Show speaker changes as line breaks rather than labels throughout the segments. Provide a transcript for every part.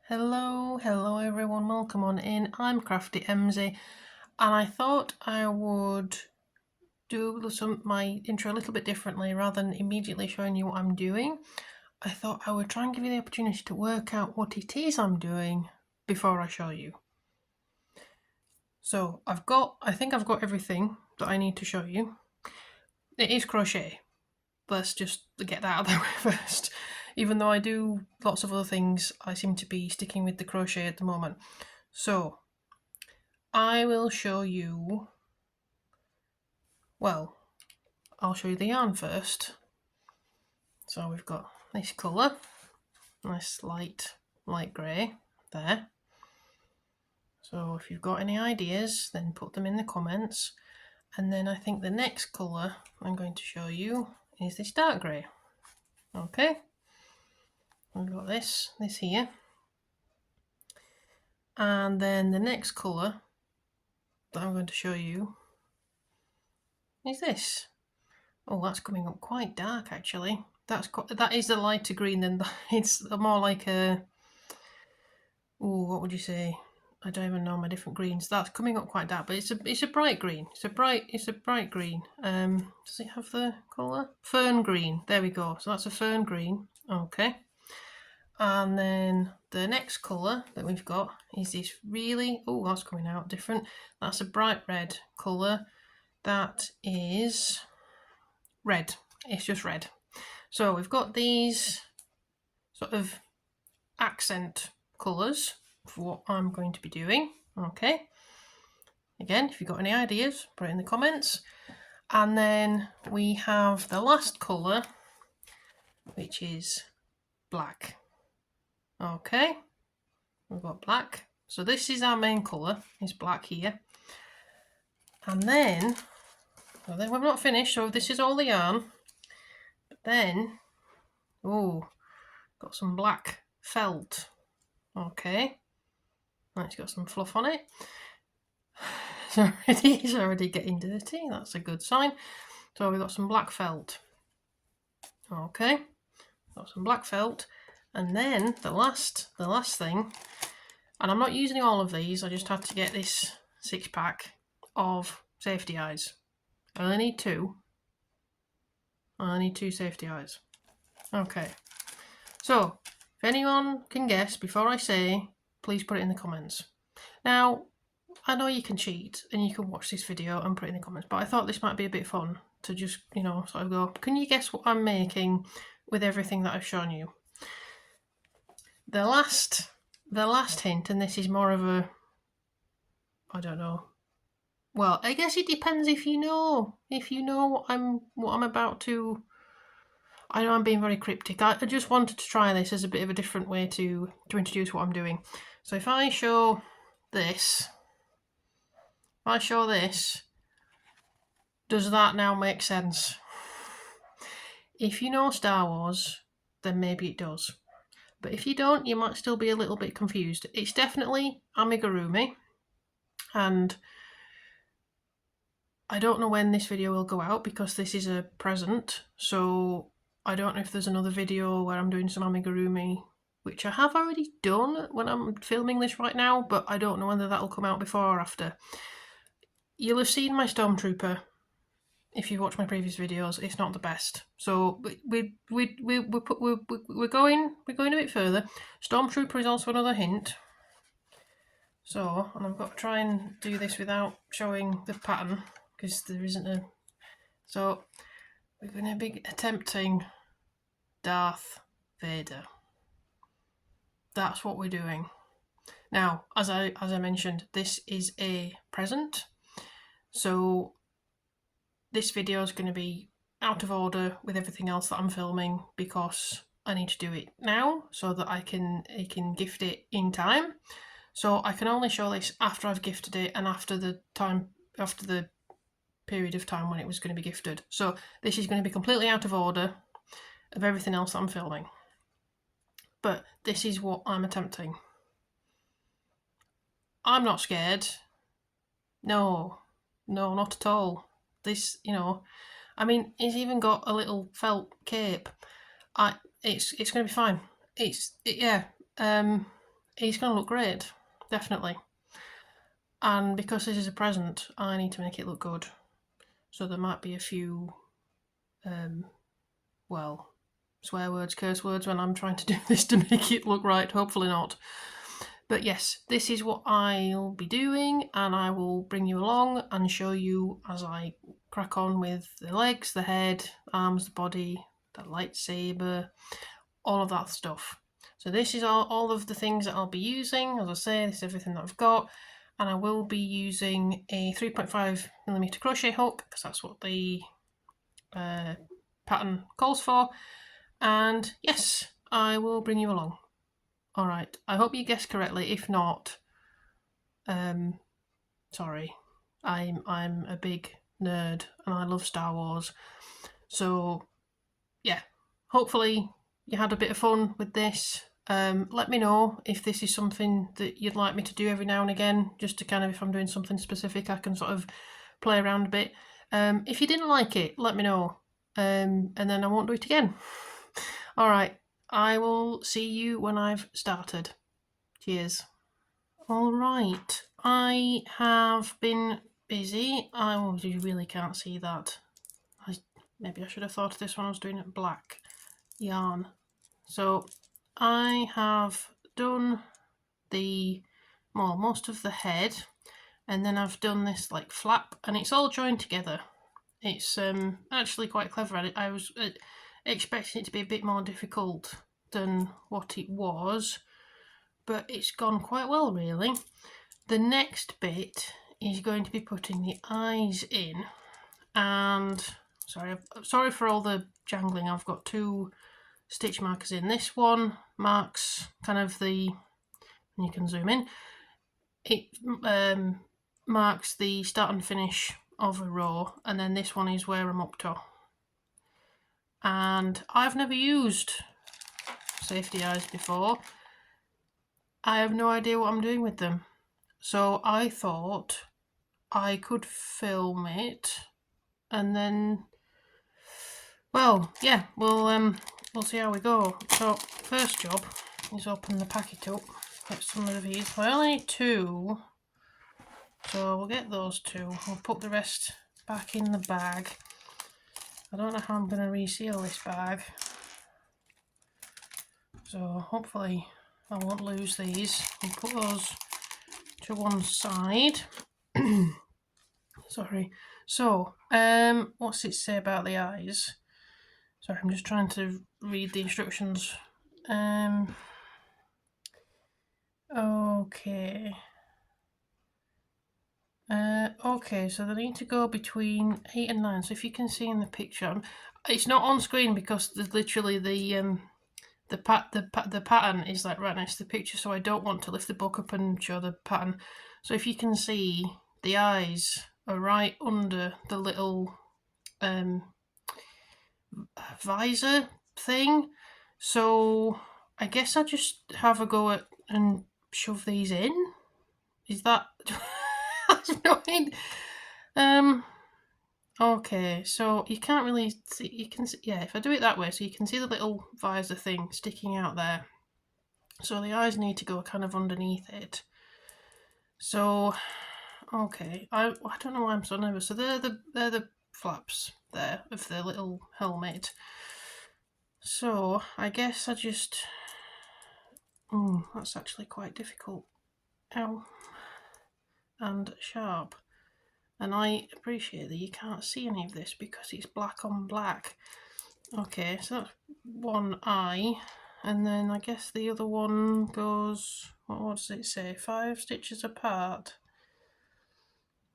Hello everyone, welcome on in. I'm Crafty Emsy, and I thought I would do my intro a little bit differently rather than immediately showing you what I'm doing. I thought I would try and give you the opportunity to work out what it is I'm doing before I show you. So I think I've got everything that I need to show you. It is crochet. Let's just get that out of the way first. Even though I do lots of other things, I seem to be sticking with the crochet at the moment. So I will show you, well, I'll show you the yarn first. So we've got this colour, nice light grey there. So if you've got any ideas, then put them in the comments. And then I think the next colour I'm going to show you is this dark grey. Okay, I've got this here. And then the next colour that I'm going to show you is this. Oh, that's coming up quite dark actually. That is a lighter green than it's more like a, what would you say? I don't even know my different greens. That's coming up quite dark, but it's a bright green. It's a bright green. Does it have the colour? Fern green. There we go. So that's a fern green. Okay. And then the next colour that we've got is this really, that's coming out different. That's a bright red colour. That is red. It's just red. So we've got these sort of accent colours for what I'm going to be doing. Okay. Again, if you've got any ideas, put it in the comments. And then we have the last colour, which is black. Okay. We've got black. So this is our main colour, is black here. And then, well, then we're not finished, so this is all the yarn. But then, got some black felt. Okay. It's got some fluff on it. It's already getting dirty. That's a good sign. So we've got some black felt. Okay. Got some black felt. And then the last thing, and I'm not using all of these, I just had to get this 6-pack of safety eyes. I only need 2. I need 2 safety eyes. Okay. So, if anyone can guess before I say, please put it in the comments. Now, I know you can cheat and you can watch this video and put it in the comments, but I thought this might be a bit fun to just, sort of go, can you guess what I'm making with everything that I've shown you? The last hint, and this is more of a, I don't know. Well, I guess it depends if you know what I'm about to. I know I'm being very cryptic. I just wanted to try this as a bit of a different way to introduce what I'm doing. So if I show this, does that now make sense? If you know Star Wars, then maybe it does. But if you don't, you might still be a little bit confused. It's definitely amigurumi, and I don't know when this video will go out because this is a present, so I don't know if there's another video where I'm doing some amigurumi, which I have already done when I'm filming this right now, but I don't know whether that'll come out before or after. You'll have seen my Stormtrooper. If you watch my previous videos, it's not the best. So we're going a bit further. Stormtrooper is also another hint. So, and I've got to try and do this without showing the pattern because there isn't a. So we're going to be attempting Darth Vader. That's what we're doing. Now, as I mentioned, this is a present. So this video is going to be out of order with everything else that I'm filming because I need to do it now so that I can gift it in time. So I can only show this after I've gifted it and after the period of time when it was going to be gifted. So this is going to be completely out of order of everything else that I'm filming. But this is what I'm attempting. I'm not scared. No, not at all. This, I mean, it's even got a little felt cape. It's going to be fine. Yeah. it's going to look great, definitely. And because this is a present, I need to make it look good. So there might be a few, well, swear words, curse words when I'm trying to do this to make it look right. Hopefully not. But yes, this is what I'll be doing, and I will bring you along and show you as I crack on with the legs, the head, arms, the body, the lightsaber, all of that stuff. So this is all of the things that I'll be using. As I say, this is everything that I've got, and I will be using a 3.5mm crochet hook because that's what the pattern calls for. And yes, I will bring you along. All right, I hope you guessed correctly. If not, sorry. I'm a big nerd and I love Star Wars. So yeah, hopefully you had a bit of fun with this. Let me know if this is something that you'd like me to do every now and again, just to kind of, if I'm doing something specific, I can sort of play around a bit. If you didn't like it, let me know, and then I won't do it again. All right, I will see you when I've started. Cheers. All right, I have been busy. You really can't see that. Maybe I should have thought of this when I was doing it black yarn. So I have done most of the head, and then I've done this like flap, and it's all joined together. It's actually quite clever at it. I was expecting it to be a bit more difficult than what it was, but it's gone quite well really. The next bit is going to be putting the eyes in, and sorry for all the jangling. I've got two stitch markers in. This one marks kind of the, and you can zoom in, it marks the start and finish of a row, and then this one is where I'm up to. And I've never used safety eyes before. I have no idea what I'm doing with them. So I thought I could film it and then, well, yeah, we'll see how we go. So first job is open the packet up, get some of these. I only need two, so we'll get those two. We'll put the rest back in the bag. I don't know how I'm going to reseal this bag, so hopefully I won't lose these. We'll put those to one side. Sorry. So, what's it say about the eyes? Sorry, I'm just trying to read the instructions. Okay. Okay, so they need to go between 8 and 9. So if you can see in the picture, it's not on screen because there's literally the pattern is like right next to the picture, so I don't want to lift the book up and show the pattern. So if you can see, the eyes are right under the little visor thing. So I guess I just have a go at and shove these in. Is that? That's annoying. Okay, so you can't really see. You can see, yeah, if I do it that way, so you can see the little visor thing sticking out there. So the eyes need to go kind of underneath it. So, okay, I don't know why I'm so nervous. So they're the flaps there of the little helmet. So I guess I just, that's actually quite difficult. Ow. And sharp. And I appreciate that you can't see any of this because it's black on black. Okay, so that's one eye, and then I guess the other one goes, what does it say, 5 stitches apart?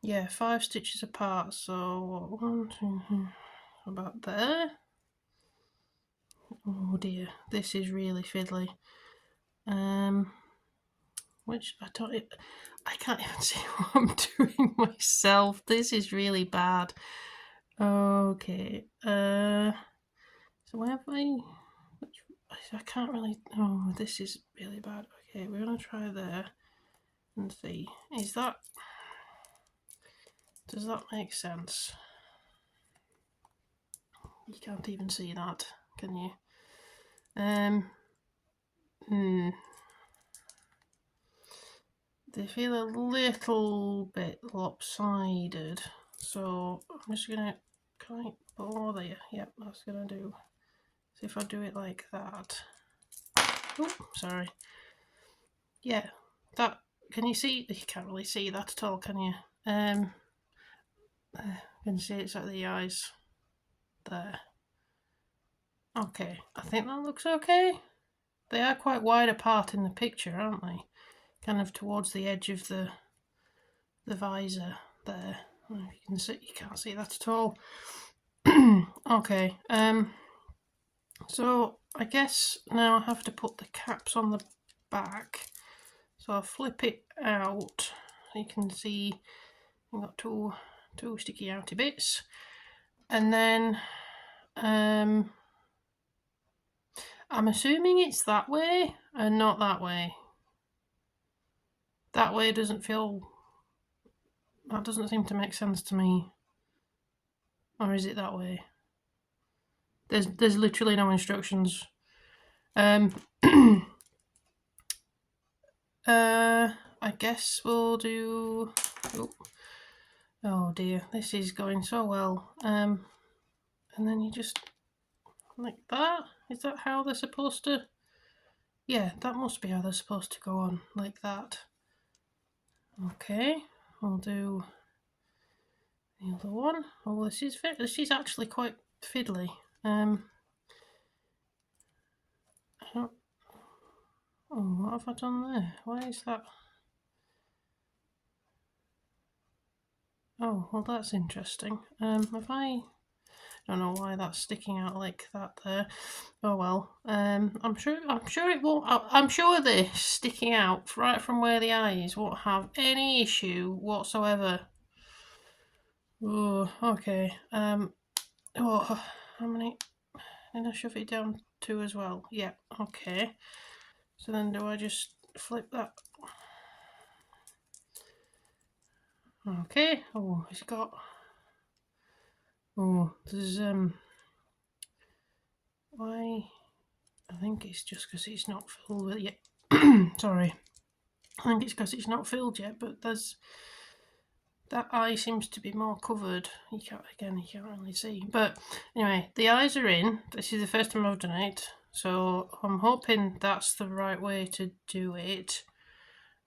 Yeah, 5 stitches apart, so 1, 2, 3, about there. Oh dear, this is really fiddly. Which I can't even see what I'm doing myself. This is really bad. Okay, so where have I can't really, oh, this is really bad. Okay, we're gonna try there and see. Does that make sense? You can't even see that, can you? they feel a little bit lopsided. So I'm just gonna kind of there. Yep, that's gonna do. So if I do it like that. Oh, sorry. Yeah, that. Can you see? You can't really see that at all, can you? You can see it's like the eyes there. Okay, I think that looks okay. They are quite wide apart in the picture, aren't they? Kind of towards the edge of the visor there. You can see, you can't see that at all. Okay. So I guess now I have to put the caps on the back. So I'll flip it out. You can see I've got two sticky outy bits, and then I'm assuming it's that way and not that way. That way doesn't feel. That doesn't seem to make sense to me. Or is it that way? There's literally no instructions. I guess we'll do. Oh dear, this is going so well. And then you just like that. Is that how they're supposed to? Yeah, that must be how they're supposed to go on, like that. Okay, we'll do the other one. Oh, this is actually quite fiddly. Oh, what have I done there? Why is that? Oh, well, that's interesting. Have I don't know why that's sticking out like that there. Oh well. I'm sure it won't. I'm sure this sticking out right from where the eye is won't have any issue whatsoever. Oh, okay. Oh, how many? Did I shove it down two as well? Yeah. Okay. So then, do I just flip that? Okay. Oh, it's got. Oh, there's why? I think it's just because it's not filled yet. Sorry. I think it's because it's not filled yet, but there's that eye seems to be more covered. You can't really see. But anyway, the eyes are in. This is the first time I've done it, so I'm hoping that's the right way to do it.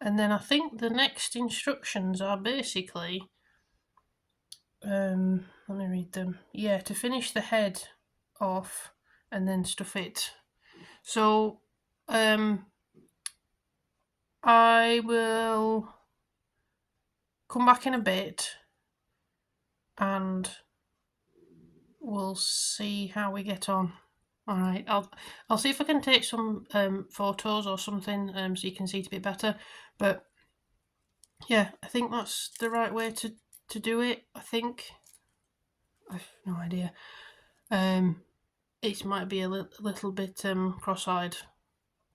And then I think the next instructions are basically, let me read them. Yeah, to finish the head off and then stuff it. So, I will come back in a bit and we'll see how we get on. All right, I'll see if I can take some photos or something so you can see it a bit better. But yeah, I think that's the right way to do it. I think I've no idea. It might be a little bit cross-eyed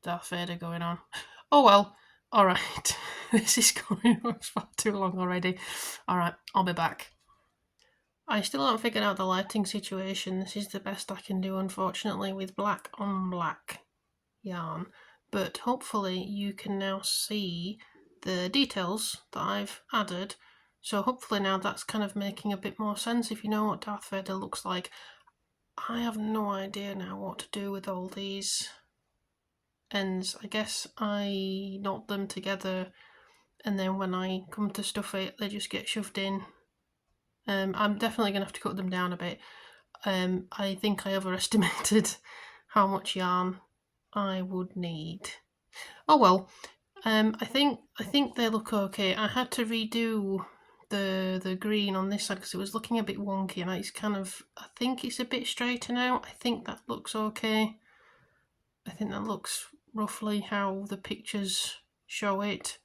Darth Vader going on. Oh well. All right, this is going on far too long already. All right, I'll be back. I still haven't figured out the lighting situation. This is the best I can do, unfortunately, with black on black yarn. But hopefully you can now see the details that I've added. So hopefully now that's kind of making a bit more sense if you know what Darth Vader looks like. I have no idea now what to do with all these ends. I guess I knot them together and then when I come to stuff it, they just get shoved in. I'm definitely going to have to cut them down a bit. I think I overestimated how much yarn I would need. Oh well, I think they look okay. I had to redo the green on this side because it was looking a bit wonky, and it's kind of, I think it's a bit straighter now. I think that looks okay. I think that looks roughly how the pictures show it.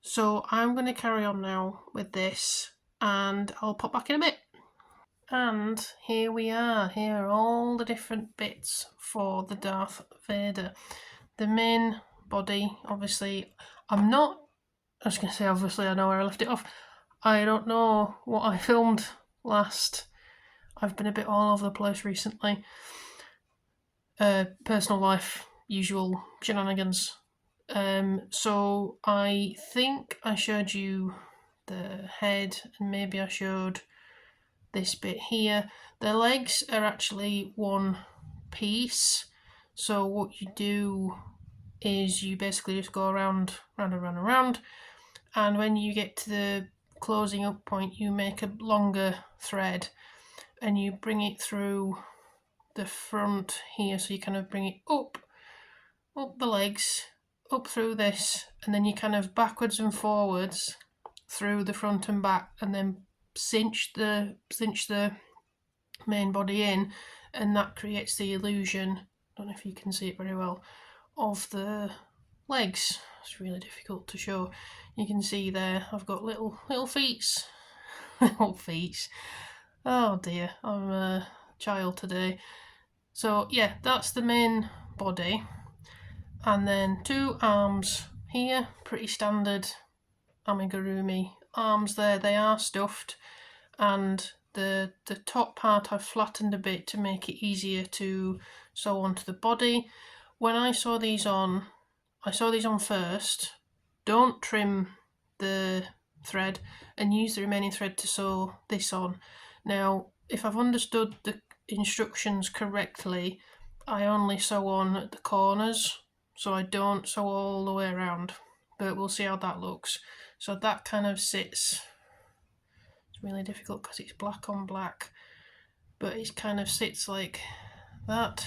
So I'm going to carry on now with this and I'll pop back in a bit. And here we are. Here are all the different bits for the Darth Vader. The main body, obviously, I was going to say obviously I know where I left it off. I don't know what I filmed last. I've been a bit all over the place recently. Personal life, usual shenanigans. So I think I showed you the head, and maybe I showed this bit here. The legs are actually one piece, so what you do is you basically just go around, round, and when you get to the closing up point, you make a longer thread and you bring it through the front here, so you kind of bring it up the legs, up through this, and then you kind of backwards and forwards through the front and back, and then cinch the main body in, and that creates the illusion, I don't know if you can see it very well, of the legs. It's really difficult to show. You can see there I've got little feet. Little feet. Oh dear, I'm a child today. So yeah, that's the main body, and then 2 arms here, pretty standard amigurumi arms there. They are stuffed, and the top part I've flattened a bit to make it easier to sew onto the body. When I saw these on first. Don't trim the thread and use the remaining thread to sew this on. Now, if I've understood the instructions correctly, I only sew on at the corners, so I don't sew all the way around, but we'll see how that looks. So that kind of sits, it's really difficult because it's black on black, but it kind of sits like that.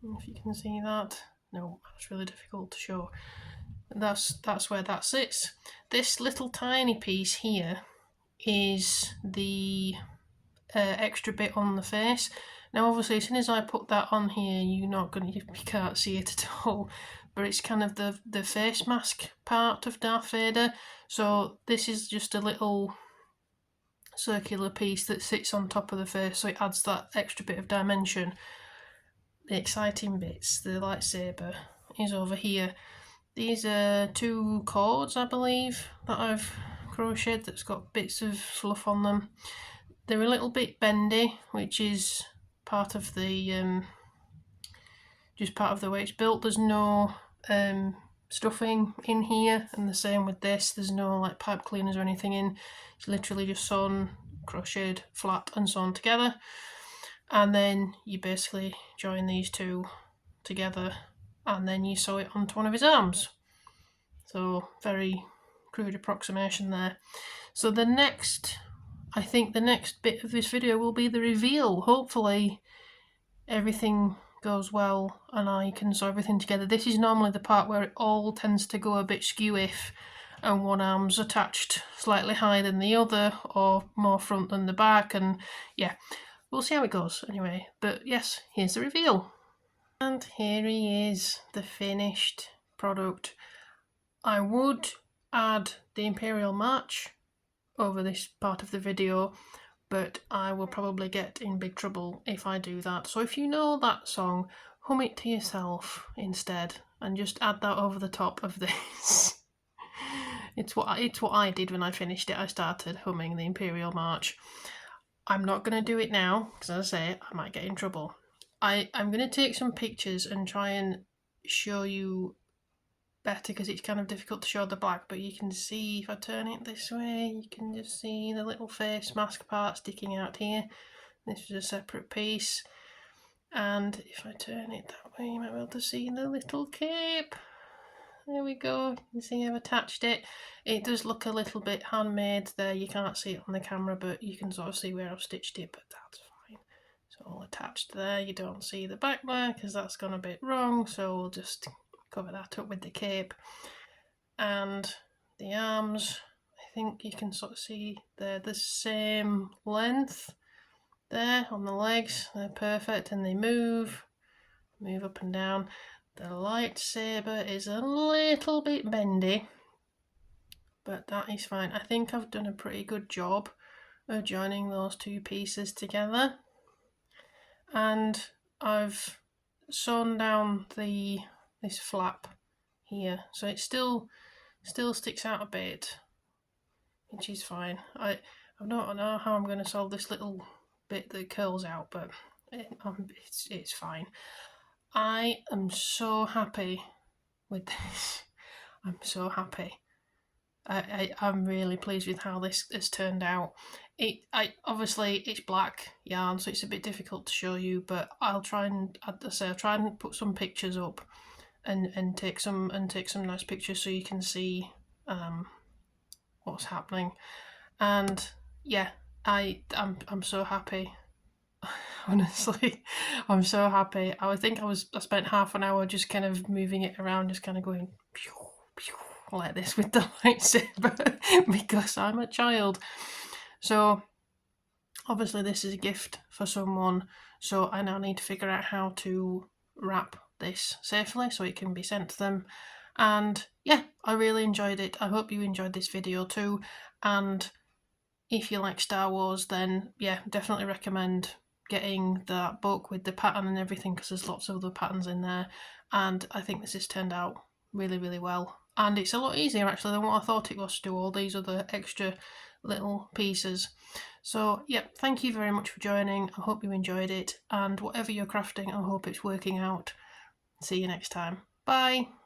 If you can see that. No, that's really difficult to show. That's where that sits. This little tiny piece here is the extra bit on the face. Now obviously as soon as I put that on here, you can't see it at all, but it's kind of the face mask part of Darth Vader. So this is just a little circular piece that sits on top of the face, so it adds that extra bit of dimension. The exciting bits, the lightsaber, is over here. These are 2 cords, I believe, that I've crocheted that's got bits of fluff on them. They're a little bit bendy, which is part of the just part of the way it's built. There's no stuffing in here, and the same with this. There's no like pipe cleaners or anything in. It's literally just sewn, crocheted flat and sewn together, and then you basically join these 2 together, and then you sew it onto one of his arms. So very crude approximation there. So I think the next bit of this video will be the reveal. Hopefully everything goes well and I can sew everything together. This is normally the part where it all tends to go a bit skew-if, and one arm's attached slightly higher than the other, or more front than the back, and yeah, we'll see how it goes anyway. But yes, here's the reveal. And here he is, the finished product. I would add the Imperial March over this part of the video, but I will probably get in big trouble if I do that. So if you know that song, hum it to yourself instead and just add that over the top of this. It's what I did when I finished it. I started humming the Imperial March. I'm not going to do it now because, as I say, I might get in trouble. I'm going to take some pictures and try and show you better because it's kind of difficult to show the black, but you can see if I turn it this way, you can just see the little face mask part sticking out here. This is a separate piece, and if I turn it that way, you might be able to see the little cape. There we go, you can see I've attached it. It does look a little bit handmade there, you can't see it on the camera, but you can sort of see where I've stitched it, but that's fine. It's all attached there. You don't see the back there because that's gone a bit wrong, so we'll just cover that up with the cape. And the arms, I think you can sort of see they're the same length there on the legs. They're perfect, and they move up and down. The lightsaber is a little bit bendy, but that is fine. I think I've done a pretty good job of joining those 2 pieces together, and I've sewn down this flap here, so it still sticks out a bit, which is fine. I don't know how I'm going to solve this little bit that curls out, but it's fine. I am so happy with this. I'm so happy. I'm really pleased with how this has turned out. Obviously it's black yarn, so it's a bit difficult to show you, but I'll try and, as I say, I'll try and put some pictures up and take some nice pictures so you can see what's happening. And yeah, I'm so happy. Honestly, I'm so happy. I spent half an hour just kind of moving it around, just kind of going pew, pew, like this with the lightsaber because I'm a child. So obviously this is a gift for someone, so I now need to figure out how to wrap this safely so it can be sent to them. And yeah, I really enjoyed it. I hope you enjoyed this video too, and if you like Star Wars, then yeah, definitely recommend getting that book with the pattern and everything, because there's lots of other patterns in there, and I think this has turned out really, really well. And it's a lot easier actually than what I thought it was to do all these other extra little pieces. So yeah, thank you very much for joining. I hope you enjoyed it, and whatever you're crafting, I hope it's working out. See you next time. Bye!